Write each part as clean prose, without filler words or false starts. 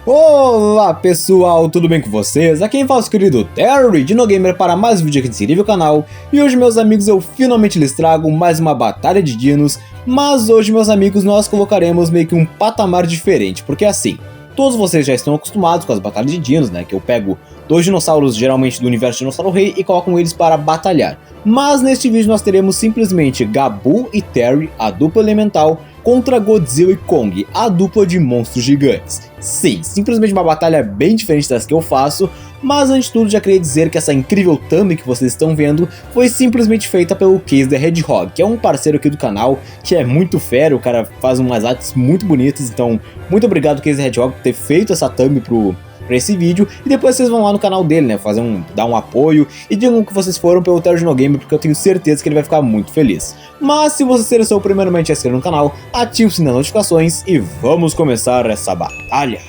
Olá pessoal, tudo bem com vocês? Aqui quem fala é o querido Terry de NoGamer para mais um vídeo aqui desse incrível canal. E hoje, meus amigos, eu finalmente lhes trago mais uma batalha de dinos. Mas hoje, meus amigos, nós colocaremos meio que um patamar diferente. Porque assim, todos vocês já estão acostumados com as batalhas de dinos, né? Que eu pego dois dinossauros, geralmente do universo Dinossauro Rei, e colocam eles para batalhar. Mas neste vídeo nós teremos simplesmente Gabu e Terry, a dupla elemental, contra Godzilla e Kong, a dupla de monstros gigantes. Sim, simplesmente uma batalha bem diferente das que eu faço, mas antes de tudo já queria dizer que essa incrível thumb que vocês estão vendo foi simplesmente feita pelo Case the Hedgehog, que é um parceiro aqui do canal, que é muito fera, o cara faz umas artes muito bonitas, então muito obrigado Case the Hedgehog por ter feito essa thumb pra esse vídeo, e depois vocês vão lá no canal dele, né, dar um apoio, e digam que vocês foram pelo Terry de NoGamer, porque eu tenho certeza que ele vai ficar muito feliz. Mas se você selecionou primeiramente a se inscrever no canal, ative o sininho das notificações, e vamos começar essa batalha!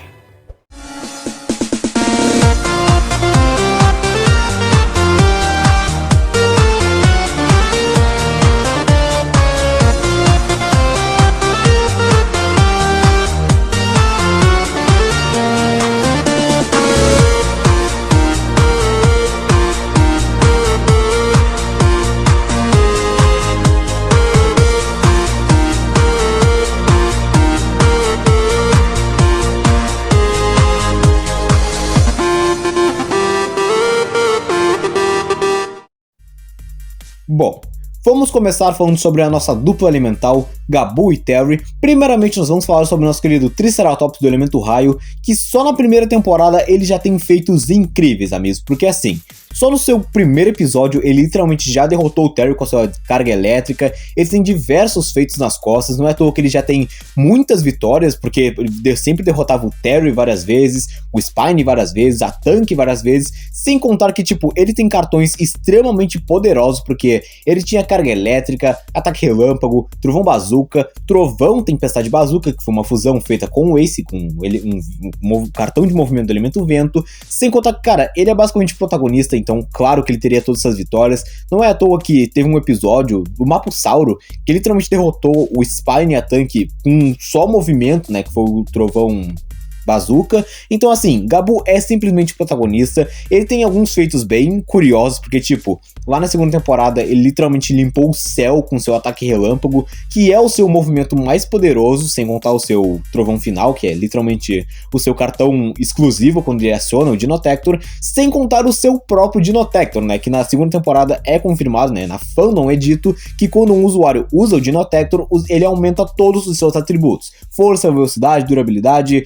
Bom, vamos começar falando sobre a nossa dupla elemental, Gabu e Terry. Primeiramente nós vamos falar sobre o nosso querido Triceratops do elemento raio, que só na primeira temporada ele já tem feitos incríveis, amigos, porque assim, só no seu primeiro episódio ele literalmente já derrotou o Terry com a sua carga elétrica, ele tem diversos feitos nas costas, não é à toa que ele já tem muitas vitórias, porque ele sempre derrotava o Terry várias vezes, o Spine várias vezes, a Tank várias vezes, sem contar que tipo, ele tem cartões extremamente poderosos, porque ele tinha carga elétrica, ataque relâmpago, trovão bazuca, trovão tempestade bazuca, que foi uma fusão feita com o Ace, com um cartão de movimento do elemento vento, sem contar que, cara, ele é basicamente protagonista, então claro que ele teria todas essas vitórias. Não é à toa que teve um episódio do Mapussauro que literalmente derrotou o Spine e a Tank com um só movimento, né, que foi o trovão bazuca. Então assim, Gabu é simplesmente protagonista, ele tem alguns feitos bem curiosos, porque tipo, lá na segunda temporada ele literalmente limpou o céu com seu ataque relâmpago, que é o seu movimento mais poderoso, sem contar o seu trovão final, que é literalmente o seu cartão exclusivo quando ele aciona o Dinotector, sem contar o seu próprio Dinotector, né, que na segunda temporada é confirmado, né, na fandom é dito que quando um usuário usa o Dinotector, ele aumenta todos os seus atributos, força, velocidade, durabilidade,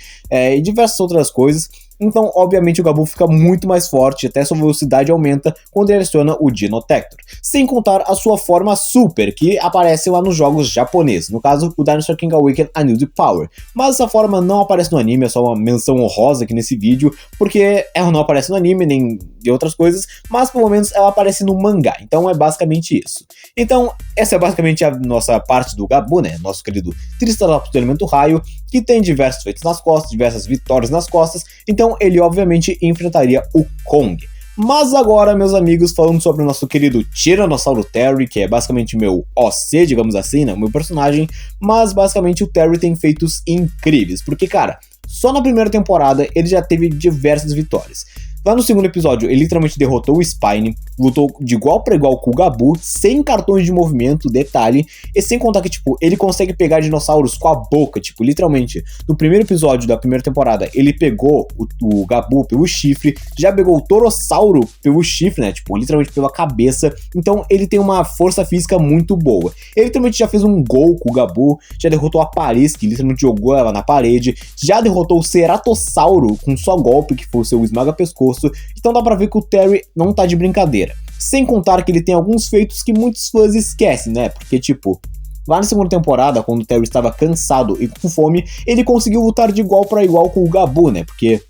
e diversas outras coisas. Então, obviamente, o Gabu fica muito mais forte, até sua velocidade aumenta quando ele adiciona o Dinotector. Sem contar a sua forma Super, que aparece lá nos jogos japoneses, no caso, o Dinosaur King Awaken A New Power. Mas essa forma não aparece no anime, é só uma menção honrosa aqui nesse vídeo, porque ela não aparece no anime, nem de outras coisas, mas pelo menos ela aparece no mangá, então é basicamente isso. Então, essa é basicamente a nossa parte do Gabu, né, nosso querido Triceratops do elemento raio, que tem diversos feitos nas costas, diversas vitórias nas costas, então ele obviamente enfrentaria o Kong. Mas agora, meus amigos, falando sobre o nosso querido Tiranossauro Terry, que é basicamente meu OC, digamos assim, né, o meu personagem, mas basicamente o Terry tem feitos incríveis, porque cara, só na primeira temporada ele já teve diversas vitórias. Lá no segundo episódio, ele literalmente derrotou o Spine, lutou de igual para igual com o Gabu, sem cartões de movimento, detalhe, e sem contar que, tipo, ele consegue pegar dinossauros com a boca, tipo, literalmente, no primeiro episódio da primeira temporada, ele pegou o Gabu pelo chifre, já pegou o Torossauro pelo chifre, né, tipo, literalmente pela cabeça, então ele tem uma força física muito boa. Ele literalmente já fez um gol com o Gabu, já derrotou a Paris, que literalmente jogou ela na parede, já derrotou o Ceratossauro com só golpe, que foi o seu esmaga-pescoço. Então dá pra ver que o Terry não tá de brincadeira. Sem contar que ele tem alguns feitos que muitos fãs esquecem, né? Porque tipo, lá na segunda temporada, quando o Terry estava cansado e com fome, ele conseguiu lutar de igual para igual com o Gabu, né? Porque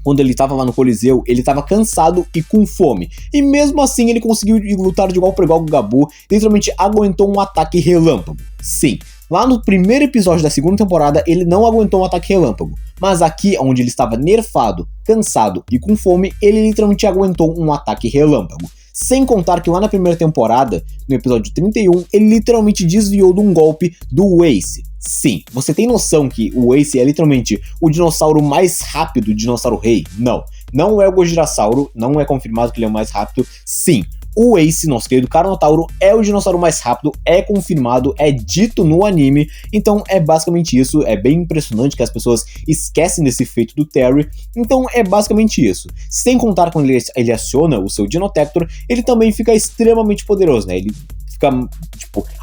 quando ele estava lá no Coliseu, ele estava cansado e com fome. E mesmo assim ele conseguiu lutar de igual para igual com o Gabu, literalmente aguentou um ataque relâmpago. Sim, Lá no primeiro episódio da segunda temporada, ele não aguentou um ataque relâmpago. Mas aqui, onde ele estava nerfado, cansado e com fome, ele literalmente aguentou um ataque relâmpago. Sem contar que lá na primeira temporada, no episódio 31, ele literalmente desviou de um golpe do Ace. Sim, você tem noção que o Ace é literalmente o dinossauro mais rápido do Dinossauro Rei? Não, não é o Gojirasauro, não é confirmado que ele é o mais rápido. Sim, o Ace, nosso querido Carnotauro, é o dinossauro mais rápido, é confirmado, é dito no anime, então é basicamente isso. É bem impressionante que as pessoas esquecem desse feito do Terry, então é basicamente isso. Sem contar quando ele aciona o seu Dinotector, ele também fica extremamente poderoso, né? Ele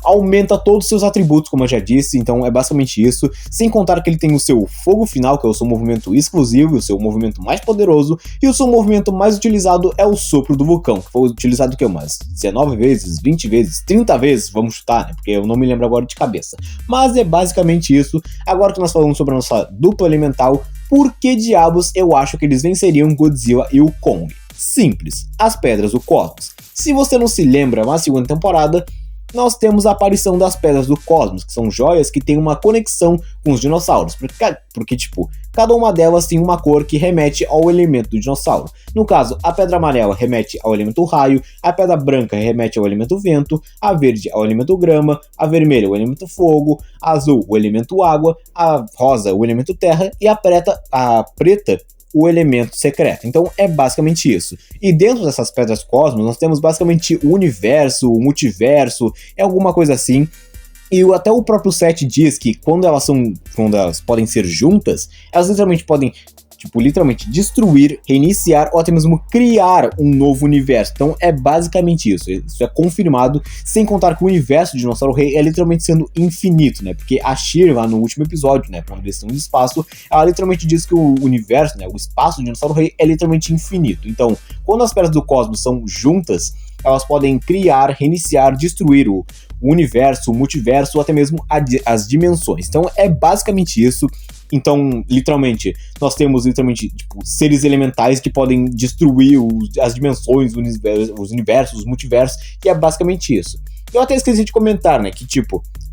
aumenta todos os seus atributos, como eu já disse, então é basicamente isso. Sem contar que ele tem o seu fogo final, que é o seu movimento exclusivo, o seu movimento mais poderoso, e o seu movimento mais utilizado é o sopro do vulcão, que foi utilizado umas 19 vezes, 20 vezes, 30 vezes, vamos chutar, né, porque eu não me lembro agora de cabeça. Mas é basicamente isso. Agora que nós falamos sobre a nossa dupla elemental, por que diabos eu acho que eles venceriam Godzilla e o Kong? Simples, as pedras do cosmos. Se você não se lembra, na segunda temporada, nós temos a aparição das pedras do cosmos, que são joias que têm uma conexão com os dinossauros, porque cada uma delas tem uma cor que remete ao elemento do dinossauro. No caso, a pedra amarela remete ao elemento raio, a pedra branca remete ao elemento vento, a verde ao elemento grama, a vermelha ao elemento fogo, a azul o elemento água, a rosa o elemento terra e a preta o elemento secreto. Então é basicamente isso. E dentro dessas pedras cosmos nós temos basicamente o universo, o multiverso, é alguma coisa assim. E até o próprio Seth diz que quando elas podem ser juntas, elas literalmente podem destruir, reiniciar ou até mesmo criar um novo universo. Então é basicamente isso. Isso é confirmado, sem contar que o universo de Dinossauro Rei é literalmente sendo infinito, né? Porque a Sheer, lá no último episódio, né, quando eles estão no espaço, ela literalmente diz que o universo, né, o espaço do Dinossauro Rei é literalmente infinito. Então, quando as pedras do cosmos são juntas, elas podem criar, reiniciar, destruir o universo, o multiverso ou até mesmo as dimensões. Então é basicamente isso. Então, literalmente, nós temos seres elementais que podem destruir as dimensões, os universos, os multiversos, e é basicamente isso. Eu até esqueci de comentar, né, que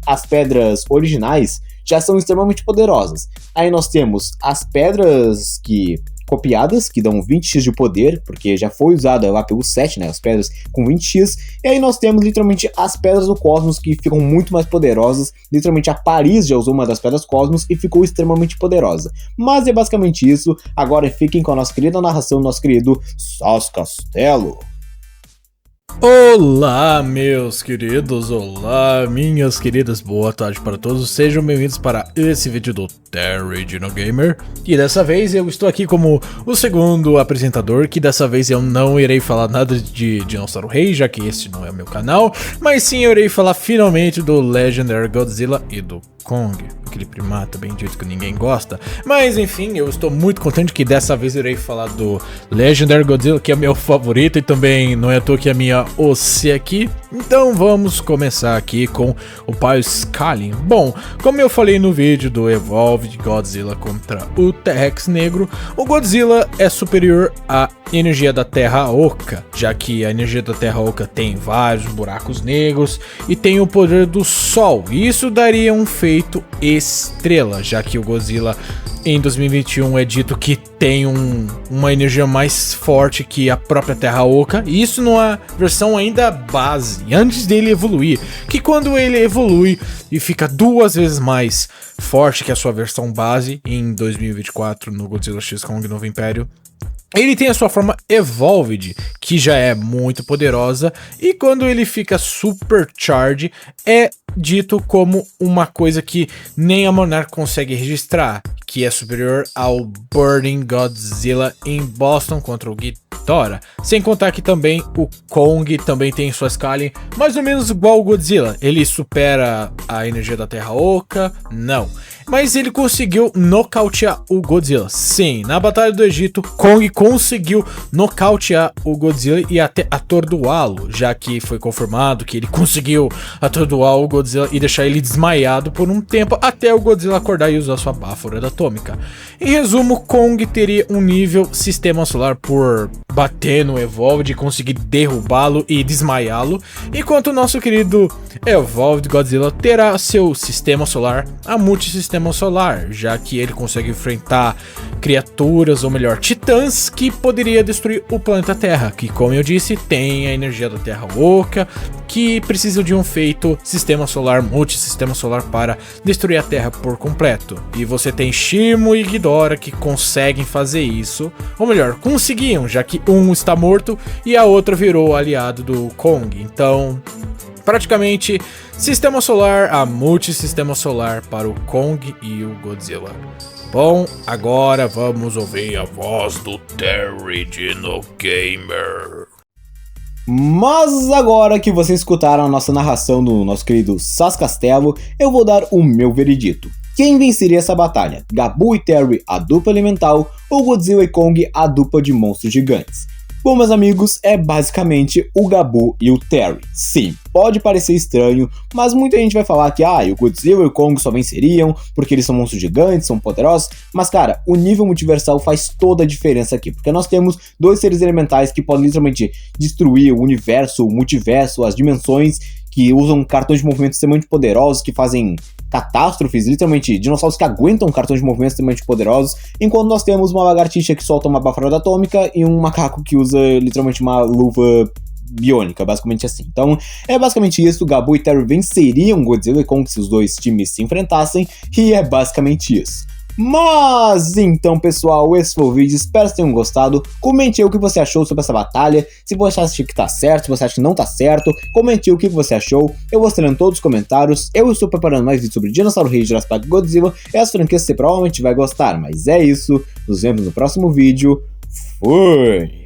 as pedras originais já são extremamente poderosas. Aí nós temos as pedras copiadas, que dão 20x de poder, porque já foi usada lá pelo 7, né, as pedras com 20x, e aí nós temos literalmente as pedras do cosmos que ficam muito mais poderosas. Literalmente a Paris já usou uma das pedras cosmos e ficou extremamente poderosa. Mas é basicamente isso. Agora fiquem com a nossa querida narração, nosso querido Sas Castelo. Olá, meus queridos, olá, minhas queridas, boa tarde para todos, sejam bem-vindos para esse vídeo do Terry Dino Gamer. E dessa vez eu estou aqui como o segundo apresentador, que dessa vez eu não irei falar nada de Dinossauro Rei, já que esse não é o meu canal, mas sim eu irei falar finalmente do Legendary Godzilla e do Kong, aquele primata bendito que ninguém gosta. Mas enfim, eu estou muito contente que dessa vez eu irei falar do Legendary Godzilla, que é meu favorito e também não é à toa que é a minha OC aqui. Então vamos começar aqui com o pai Skyline. Bom, como eu falei no vídeo do Evolved Godzilla contra o T-Rex negro, o Godzilla é superior à energia da Terra Oca, já que a energia da Terra Oca tem vários buracos negros e tem o poder do Sol, e isso daria um feito estrela, já que o Godzilla em 2021 é dito que tem uma energia mais forte que a própria Terra Oca, e isso numa versão ainda base, antes dele evoluir, que quando ele evolui e fica 2 vezes mais forte que a sua versão base, em 2024 no Godzilla X Kong Novo Império, ele tem a sua forma Evolved, que já é muito poderosa, e quando ele fica Supercharged, é dito como uma coisa que nem a Monarch consegue registrar, que é superior ao Burning Godzilla em Boston contra o Ghidorah. Sem contar que também o Kong também tem sua escala mais ou menos igual ao Godzilla. Ele supera a energia da Terra Oca? Não. Mas ele conseguiu nocautear o Godzilla. Sim, na Batalha do Egito, Kong conseguiu nocautear o Godzilla e até atordoá-lo, já que foi confirmado que ele conseguiu atordoar o Godzilla e deixar ele desmaiado por um tempo até o Godzilla acordar e usar sua Báfora da Toa. atômica. Em resumo, Kong teria um nível sistema solar por bater no Evolved e conseguir derrubá-lo e desmaiá-lo, enquanto o nosso querido Evolved Godzilla terá seu sistema solar, a multissistema solar, já que ele consegue enfrentar criaturas, ou melhor, titãs, que poderia destruir o planeta Terra, que, como eu disse, tem a energia da Terra oca, que precisa de um feito sistema solar, multissistema solar para destruir a Terra por completo. E você tem Shimo e Ghidorah que conseguem fazer isso, ou melhor, conseguiam, já que um está morto e a outra virou aliado do Kong. Então, praticamente, sistema solar a multissistema solar para o Kong e o Godzilla. Bom, agora vamos ouvir a voz do Terry Dino Gamer. Mas agora que vocês escutaram a nossa narração do nosso querido Sascastelo, eu vou dar o meu veredito. Quem venceria essa batalha? Gabu e Terry, a dupla elemental, ou Godzilla e Kong, a dupla de monstros gigantes? Bom, meus amigos, é basicamente o Gabu e o Terry. Sim, pode parecer estranho, mas muita gente vai falar que o Godzilla e o Kong só venceriam porque eles são monstros gigantes, são poderosos, mas cara, o nível multiversal faz toda a diferença aqui, porque nós temos dois seres elementais que podem literalmente destruir o universo, o multiverso, as dimensões, que usam cartões de movimento extremamente poderosos, que fazem catástrofes, literalmente dinossauros que aguentam cartões de movimento extremamente poderosos, enquanto nós temos uma lagartixa que solta uma baforada atômica e um macaco que usa literalmente uma luva biônica, basicamente assim. Então, é basicamente isso, Gabu e Terry venceriam Godzilla e Kong se os dois times se enfrentassem, e é basicamente isso. Mas então, pessoal, esse foi o vídeo, espero que vocês tenham gostado. Comente aí o que você achou sobre essa batalha, se você acha que tá certo, se você acha que não tá certo, comente aí o que você achou, eu vou lendo todos os comentários. Eu estou preparando mais vídeos sobre Dinossauro Rei, Jurassic Park e Godzilla, essa franquia você provavelmente vai gostar, mas é isso, nos vemos no próximo vídeo, fui!